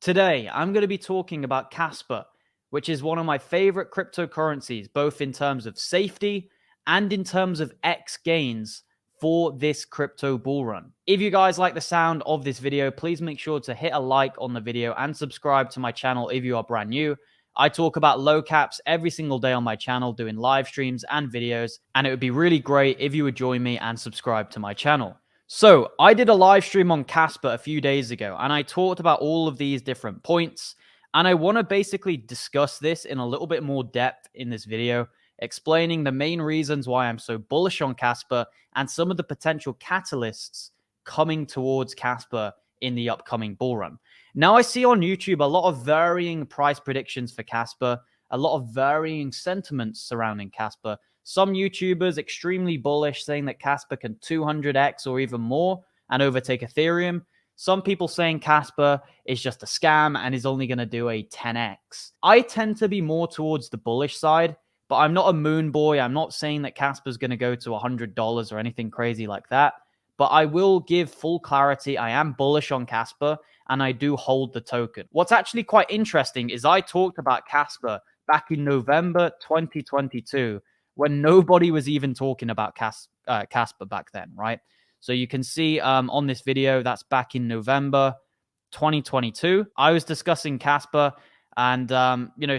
Today, I'm going to be talking about Kaspa, which is one of my favorite cryptocurrencies, both in terms of safety and in terms of X gains for this crypto bull run. If you guys like the sound of this video, please make sure to hit a like on the video and subscribe to my channel if you are brand new. I talk about low caps every single day on my channel, doing live streams and videos, and it would be really great if you would join me and subscribe to my channel. So I did a live stream on Kaspa a few days ago, and I talked about all of these different points, and I want to basically discuss this in a little bit more depth in this video, explaining the main reasons why I'm so bullish on Kaspa and some of the potential catalysts coming towards Kaspa in the upcoming bull run. Now, I see on YouTube a lot of varying price predictions for Kaspa, a lot of varying sentiments surrounding Kaspa. Some YouTubers extremely bullish, saying that Kaspa can 200x or even more and overtake Ethereum. Some people saying Kaspa is just a scam and is only going to do a 10x. I tend to be more towards the bullish side, but I'm not a moon boy. I'm not saying that Kaspa is going to go to $100 or anything crazy like that. But I will give full clarity. I am bullish on Kaspa, and I do hold the token. What's actually quite interesting is I talked about Kaspa back in November 2022, when nobody was even talking about Kaspa back then, right? So you can see on this video, that's back in November 2022. I was discussing Kaspa, and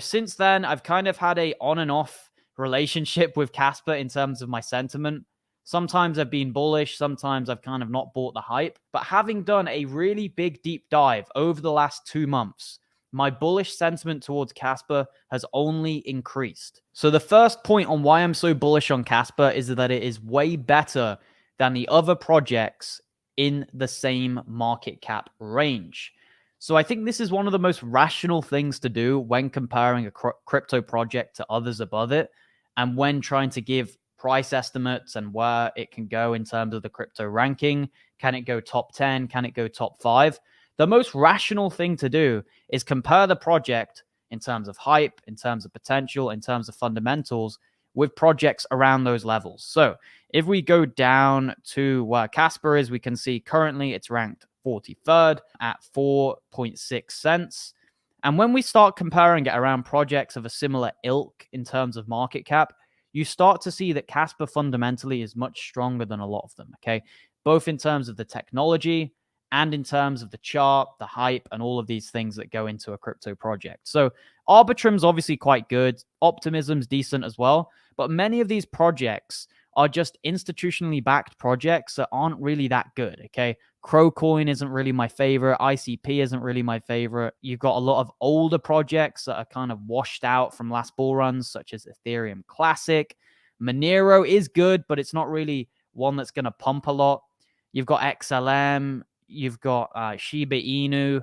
since then, I've kind of had a on and off relationship with Kaspa in terms of my sentiment. Sometimes I've been bullish, sometimes I've kind of not bought the hype. But having done a really big deep dive over the last 2 months, my bullish sentiment towards Kaspa has only increased. So the first point on why I'm so bullish on Kaspa is that it is way better than the other projects in the same market cap range. So I think this is one of the most rational things to do when comparing a crypto project to others above it, and when trying to give price estimates and where it can go in terms of the crypto ranking. Can it go top 10? Can it go top 5? The most rational thing to do is compare the project in terms of hype, in terms of potential, in terms of fundamentals with projects around those levels. So if we go down to where Kaspa is, we can see currently it's ranked 43rd at 4.6 cents. And when we start comparing it around projects of a similar ilk in terms of market cap, you start to see that Kaspa fundamentally is much stronger than a lot of them, okay? Both in terms of the technology and in terms of the chart, the hype, and all of these things that go into a crypto project. So Arbitrum's obviously quite good. Optimism's decent as well. But many of these projects are just institutionally backed projects that aren't really that good, okay? Crowcoin isn't really my favorite. ICP isn't really my favorite. You've got a lot of older projects that are kind of washed out from last bull runs, such as Ethereum Classic. Monero is good, but it's not really one that's going to pump a lot. You've got XLM. You've got Shiba Inu,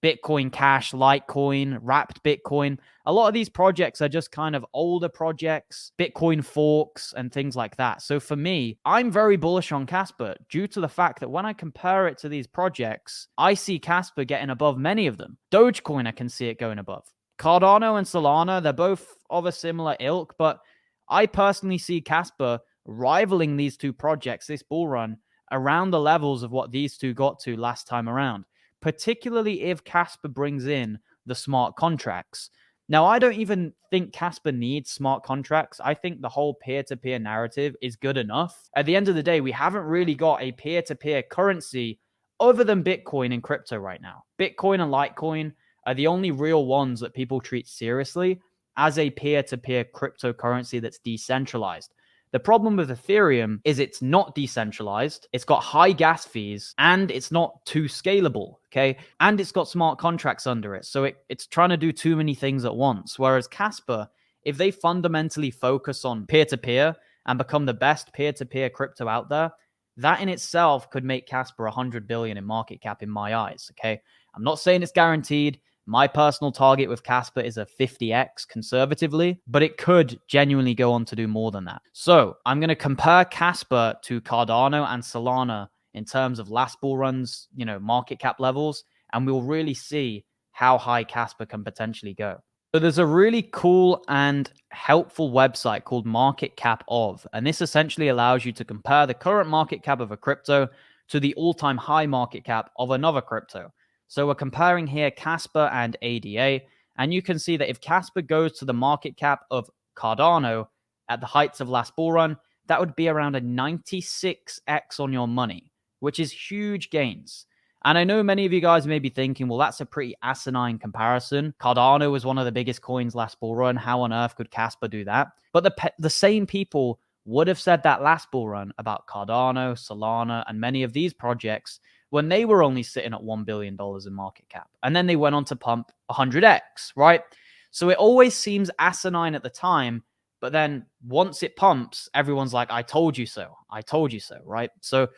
Bitcoin Cash, Litecoin, Wrapped Bitcoin. A lot of these projects are just kind of older projects, Bitcoin forks, and things like that. So for me, I'm very bullish on Kaspa due to the fact that when I compare it to these projects, I see Kaspa getting above many of them. Dogecoin, I can see it going above. Cardano and Solana, they're both of a similar ilk, but I personally see Kaspa rivaling these two projects this bull run around the levels of what these two got to last time around, particularly if Kaspa brings in the smart contracts. Now, I don't even think Kaspa needs smart contracts. I think the whole peer-to-peer narrative is good enough. At the end of the day, we haven't really got a peer-to-peer currency other than Bitcoin and crypto right now. Bitcoin and Litecoin are the only real ones that people treat seriously as a peer-to-peer cryptocurrency that's decentralized. The problem with Ethereum is it's not decentralized, it's got high gas fees, and it's not too scalable, okay? And it's got smart contracts under it, so it's trying to do too many things at once. Whereas Kaspa, if they fundamentally focus on peer-to-peer and become the best peer-to-peer crypto out there, that in itself could make Kaspa 100 billion in market cap in my eyes, okay? I'm not saying it's guaranteed. My personal target with Kaspa is a 50x conservatively, but it could genuinely go on to do more than that. So I'm going to compare Kaspa to Cardano and Solana in terms of last bull runs, market cap levels, and we'll really see how high Kaspa can potentially go. So there's a really cool and helpful website called Market Cap of, and this essentially allows you to compare the current market cap of a crypto to the all-time high market cap of another crypto. So we're comparing here Kaspa and ADA, and you can see that if Kaspa goes to the market cap of Cardano at the heights of last bull run, that would be around a 96x on your money, which is huge gains. And I know many of you guys may be thinking, well, that's a pretty asinine comparison. Cardano was one of the biggest coins last bull run. How on earth could Kaspa do that? But the same people would have said that last bull run about Cardano, Solana, and many of these projects when they were only sitting at $1 billion in market cap. And then they went on to pump 100x, right? So it always seems asinine at the time, but then once it pumps, everyone's like, I told you so. I told you so, right? So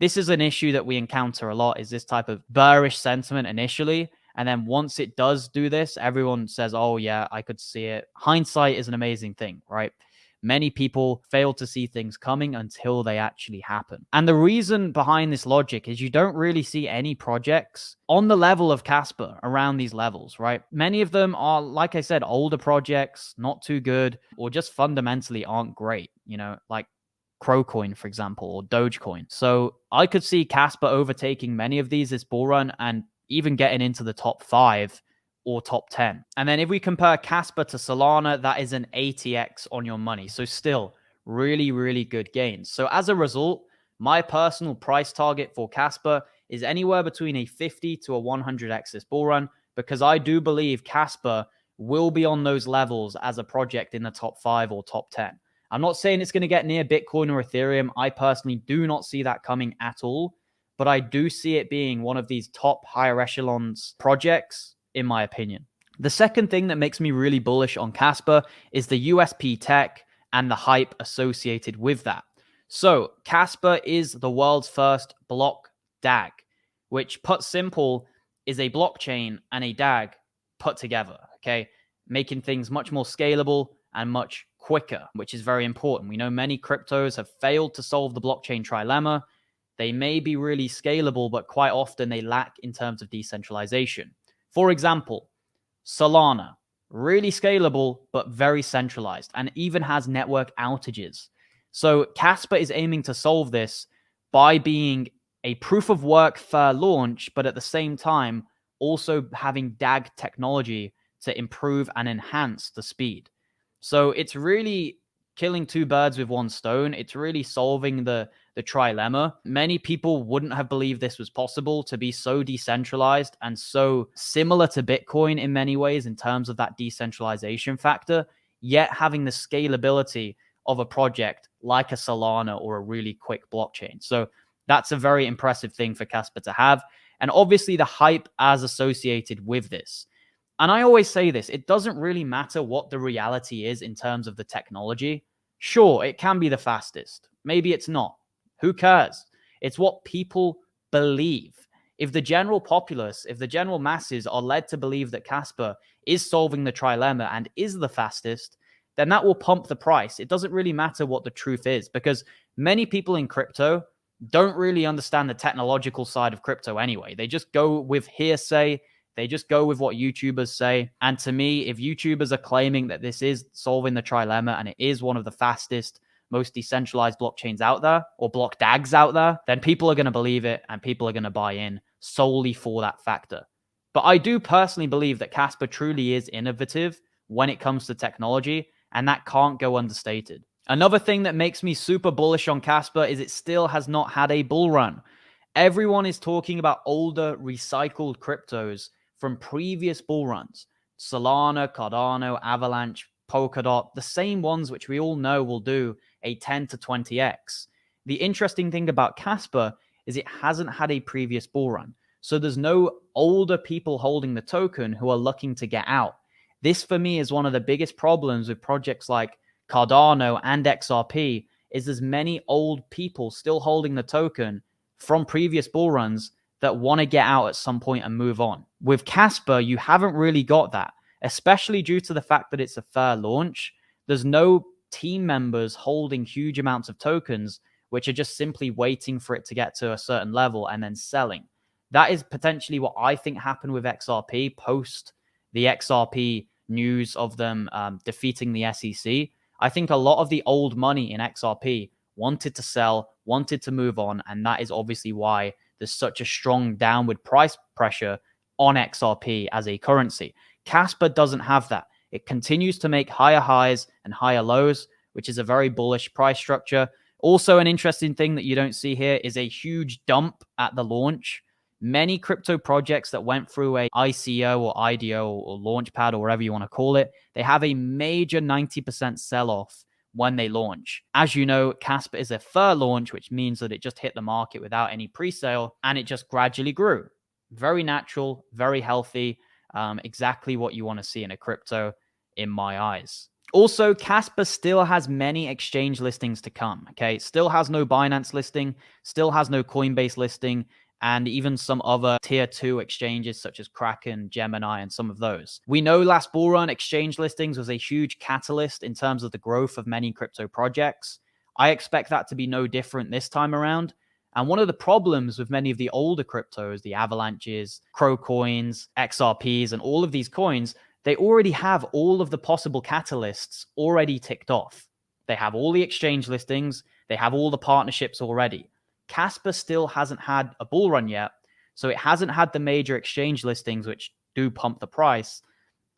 this is an issue that we encounter a lot, is this type of bearish sentiment initially. And then once it does do this, everyone says, oh yeah, I could see it. Hindsight is an amazing thing, right? Many people fail to see things coming until they actually happen. And the reason behind this logic is you don't really see any projects on the level of Kaspa around these levels, right? Many of them are, like I said, older projects, not too good, or just fundamentally aren't great, like Crowcoin, for example, or Dogecoin. So I could see Kaspa overtaking many of these this bull run and even getting into the top 5 or top 10. And then if we compare Kaspa to Solana, that is an 80x on your money. So still really, really good gains. So as a result, my personal price target for Kaspa is anywhere between a 50 to a 100x this bull run, because I do believe Kaspa will be on those levels as a project in the top 5 or top 10. I'm not saying it's going to get near Bitcoin or Ethereum. I personally do not see that coming at all, but I do see it being one of these top higher echelons projects, in my opinion. The second thing that makes me really bullish on Kaspa is the USP Tech and the hype associated with that. So Kaspa is the world's first blockDAG, which put simple is a blockchain and a DAG put together, okay? Making things much more scalable and much quicker, which is very important. We know many cryptos have failed to solve the blockchain trilemma. They may be really scalable, but quite often they lack in terms of decentralization. For example, Solana, really scalable, but very centralized, and even has network outages. So Kaspa is aiming to solve this by being a proof of work fair launch, but at the same time, also having DAG technology to improve and enhance the speed. So it's really killing two birds with one stone. It's really solving the trilemma. Many people wouldn't have believed this was possible, to be so decentralized and so similar to Bitcoin in many ways in terms of that decentralization factor, yet having the scalability of a project like a Solana or a really quick blockchain. So that's a very impressive thing for Kaspa to have. And obviously the hype as associated with this. And I always say this, it doesn't really matter what the reality is in terms of the technology. Sure, it can be the fastest. Maybe it's not. Who cares? It's what people believe. If the general populace, if the general masses are led to believe that Kaspa is solving the trilemma and is the fastest, then that will pump the price. It doesn't really matter what the truth is, because many people in crypto don't really understand the technological side of crypto anyway. They just go with hearsay. They just go with what YouTubers say. And to me, if YouTubers are claiming that this is solving the trilemma and it is one of the fastest, most decentralized blockchains out there, or blockDAGs out there, then people are going to believe it and people are going to buy in solely for that factor. But I do personally believe that Kaspa truly is innovative when it comes to technology, and that can't go understated. Another thing that makes me super bullish on Kaspa is it still has not had a bull run. Everyone is talking about older recycled cryptos from previous bull runs. Solana, Cardano, Avalanche, Polkadot, the same ones which we all know will do a 10 to 20x. The interesting thing about Kaspa is it hasn't had a previous bull run. So there's no older people holding the token who are looking to get out. This for me is one of the biggest problems with projects like Cardano and XRP, is there's many old people still holding the token from previous bull runs that want to get out at some point and move on. With Kaspa, you haven't really got that, especially due to the fact that it's a fair launch. There's no team members holding huge amounts of tokens, which are just simply waiting for it to get to a certain level and then selling. That is potentially what I think happened with XRP post the XRP news of them defeating the SEC. I think a lot of the old money in XRP wanted to sell, wanted to move on, and that is obviously why there's such a strong downward price pressure on XRP as a currency. Kaspa doesn't have that. It continues to make higher highs and higher lows, which is a very bullish price structure. Also, an interesting thing that you don't see here is a huge dump at the launch. Many crypto projects that went through a ICO or IDO or launchpad or whatever you want to call it, they have a major 90% sell-off when they launch. As you know, Kaspa is a fur launch, which means that it just hit the market without any pre-sale and it just gradually grew. Very natural, very healthy, exactly what you want to see in a crypto in my eyes. Also, Kaspa still has many exchange listings to come, okay? Still has no Binance listing, still has no Coinbase listing, and even some other tier 2 exchanges such as Kraken, Gemini, and some of those. We know last bull run exchange listings was a huge catalyst in terms of the growth of many crypto projects. I expect that to be no different this time around. And one of the problems with many of the older cryptos, the Avalanches, Crow coins, XRPs, and all of these coins, they already have all of the possible catalysts already ticked off. They have all the exchange listings. They have all the partnerships already. Kaspa still hasn't had a bull run yet, so it hasn't had the major exchange listings, which do pump the price,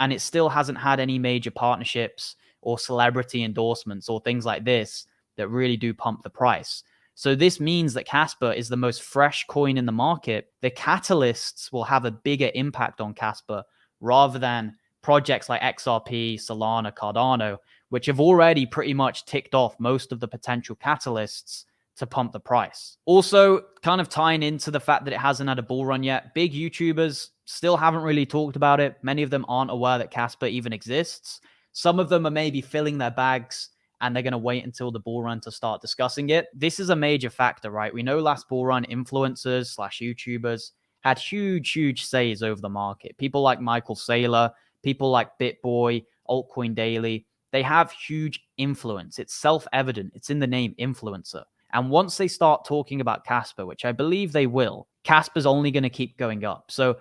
and it still hasn't had any major partnerships or celebrity endorsements or things like this that really do pump the price. So this means that Kaspa is the most fresh coin in the market. The catalysts will have a bigger impact on Kaspa rather than projects like XRP, Solana, Cardano, which have already pretty much ticked off most of the potential catalysts to pump the price. Also, kind of tying into the fact that it hasn't had a bull run yet, big YouTubers still haven't really talked about it. Many of them aren't aware that Kaspa even exists. Some of them are maybe filling their bags and they're going to wait until the bull run to start discussing it. This is a major factor, right? We know last bull run influencers / YouTubers had huge says over the market. People like Michael Saylor, people like BitBoy, Altcoin Daily, they have huge influence. It's self-evident. It's in the name influencer. And once they start talking about Kaspa, which I believe they will, Kaspa's only going to keep going up. So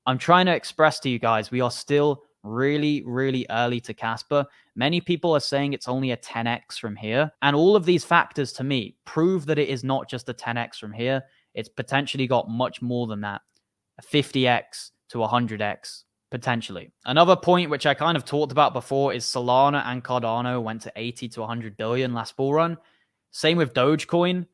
I'm trying to express to you guys, we are still really early to Kaspa. Many people are saying it's only a 10x from here. And all of these factors to me prove that it is not just a 10x from here. It's potentially got much more than that, a 50x to 100x. Potentially. Another point which I kind of talked about before is Solana and Cardano went to 80 to 100 billion last bull run. Same with Dogecoin.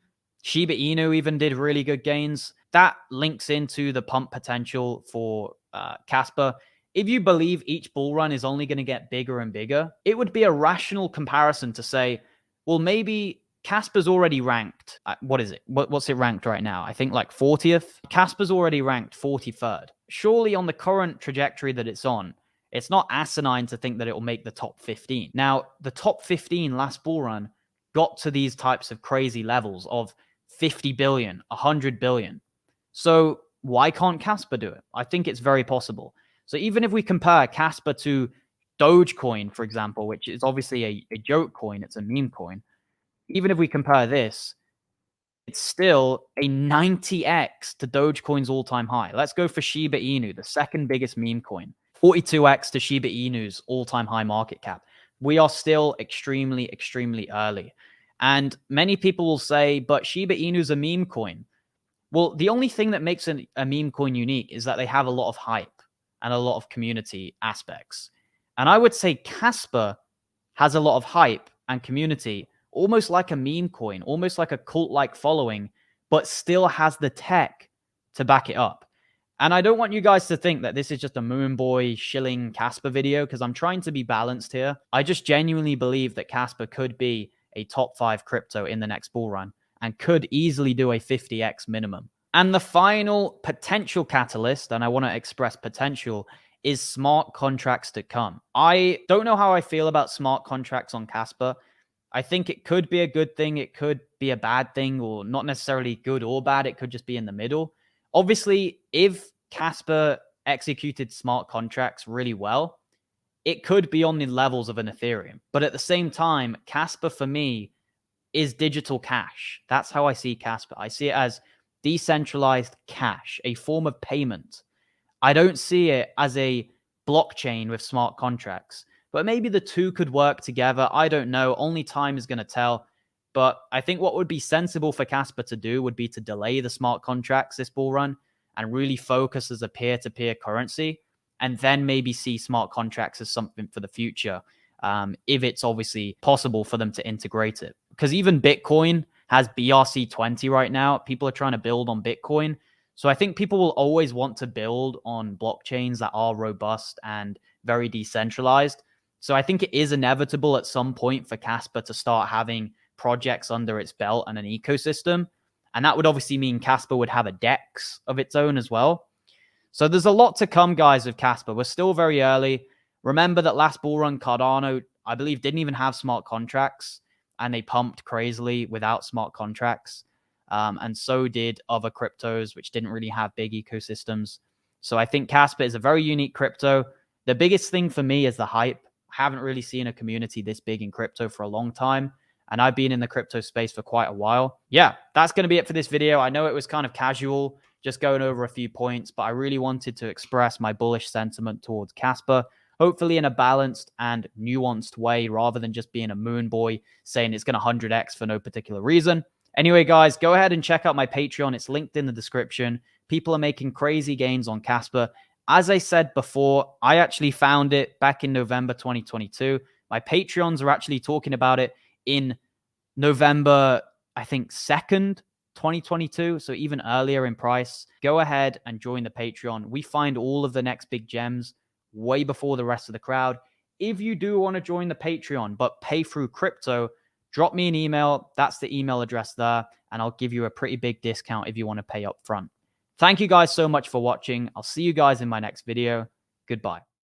Shiba Inu even did really good gains. That links into the pump potential for Kaspa. If you believe each bull run is only going to get bigger and bigger, it would be a rational comparison to say, well, maybe Kaspa's already ranked. What is it? What's it ranked right now? I think like 40th. Kaspa's already ranked 43rd. Surely on the current trajectory that it's on, it's not asinine to think that it will make the top 15. Now, the top 15 last bull run got to these types of crazy levels of 50 billion, 100 billion. So why can't Kaspa do it? I think it's very possible. So even if we compare Kaspa to Dogecoin, for example, which is obviously a joke coin, it's a meme coin. Even if we compare this, it's still a 90x to Dogecoin's all-time high. Let's go for Shiba Inu, the second biggest meme coin. 42x to Shiba Inu's all-time high market cap. We are still extremely early. And many people will say, but Shiba Inu's a meme coin. Well, the only thing that makes a meme coin unique is that they have a lot of hype and a lot of community aspects. And I would say Kaspa has a lot of hype and community, almost like a meme coin, almost like a cult-like following, but still has the tech to back it up. And I don't want you guys to think that this is just a Moonboy shilling Kaspa video, because I'm trying to be balanced here. I just genuinely believe that Kaspa could be a top 5 crypto in the next bull run and could easily do a 50x minimum. And the final potential catalyst, and I want to express potential, is smart contracts to come. I don't know how I feel about smart contracts on Kaspa. I think it could be a good thing. It could be a bad thing, or not necessarily good or bad. It could just be in the middle. Obviously, if Kaspa executed smart contracts really well, it could be on the levels of an Ethereum. But at the same time, Kaspa for me is digital cash. That's how I see Kaspa. I see it as decentralized cash, a form of payment. I don't see it as a blockchain with smart contracts. But maybe the two could work together. I don't know. Only time is going to tell. But I think what would be sensible for Kaspa to do would be to delay the smart contracts this bull run and really focus as a peer-to-peer currency, and then maybe see smart contracts as something for the future, if it's obviously possible for them to integrate it. Because even Bitcoin has BRC20 right now. People are trying to build on Bitcoin. So I think people will always want to build on blockchains that are robust and very decentralized. So I think it is inevitable at some point for Kaspa to start having projects under its belt and an ecosystem. And that would obviously mean Kaspa would have a DEX of its own as well. So there's a lot to come, guys, with Kaspa. We're still very early. Remember that last bull run, Cardano, I believe, didn't even have smart contracts, and they pumped crazily without smart contracts. And so did other cryptos, which didn't really have big ecosystems. So I think Kaspa is a very unique crypto. The biggest thing for me is the hype. I haven't really seen a community this big in crypto for a long time, and I've been in the crypto space for quite a while. Yeah, that's going to be it for this video. I know it was kind of casual, just going over a few points, but I really wanted to express my bullish sentiment towards Kaspa, hopefully in a balanced and nuanced way, rather than just being a moon boy saying it's going to 100x for no particular reason. Anyway, guys, go ahead and check out my Patreon. It's linked in the description. People are making crazy gains on Kaspa. As I said before, I actually found it back in November 2022. My Patreons are actually talking about it in November, I think, 2nd, 2022. So even earlier in price. Go ahead and join the Patreon. We find all of the next big gems way before the rest of the crowd. If you do want to join the Patreon, but pay through crypto, drop me an email. That's the email address there, and I'll give you a pretty big discount if you want to pay up front. Thank you guys so much for watching. I'll see you guys in my next video. Goodbye.